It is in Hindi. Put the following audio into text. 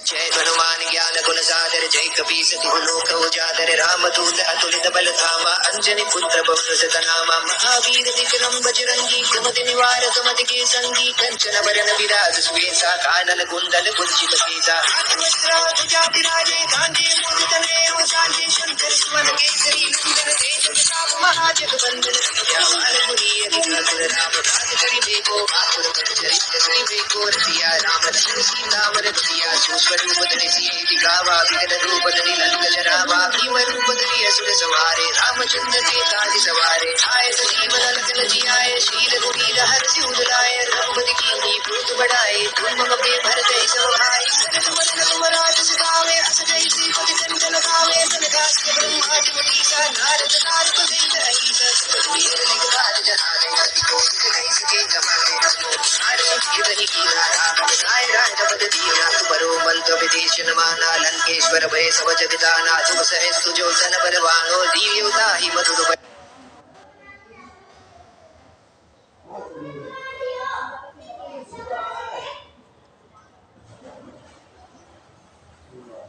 जय हनुमान ज्ञान गुण सागर जय कपी सति लोक उजागर राम दूत अतुलित बल धामा अंजनी पुत्र पवन सुत नामा महावीर विक्रम बजरंगी कुमति निवार सुमति के संगी कंचन बरन विराज सुवेसा कानन कुंडल कुंचित केसा ध्वजा विराजे कांधे मूल तनये उजाले शंकर सुमन केसरी नंदन तेज प्रताप महाजगवंदन विद्यावान गुणी अधिकार राम काज करि देखो आतुर चरित्र श्री देखो रसिया राम धन सीता वर रसिया स्वरूप धरि सिए दिखावा विकट रूप धरि लंक जरावा भीम रूप धरि असुर सवारे रामचंद्र के काज सवारे आए सजीवन लखन जियाए शील रघुवीर हर्षि उदलाए रघुपति कीन्ही बहुत बढ़ाए तुम मम पे भरते सब भाई सनक वदन तुम राज सिखावे अस जय श्रीपति कंचन गावे सनकादिक ब्रह्मादि मुनीसा नारद नारद सहित अहिसा सब वीर दिगपाल जहारे अति कोटि कहि सके कमावे नारद कीर्तनि कीना राम राय राय पद दीना तुमरो मंत्र विदेश नमाना लंकेश्वर भय सब जगदाना तुम सहस तुजो सन बलवानो दीव्योता ही मधुर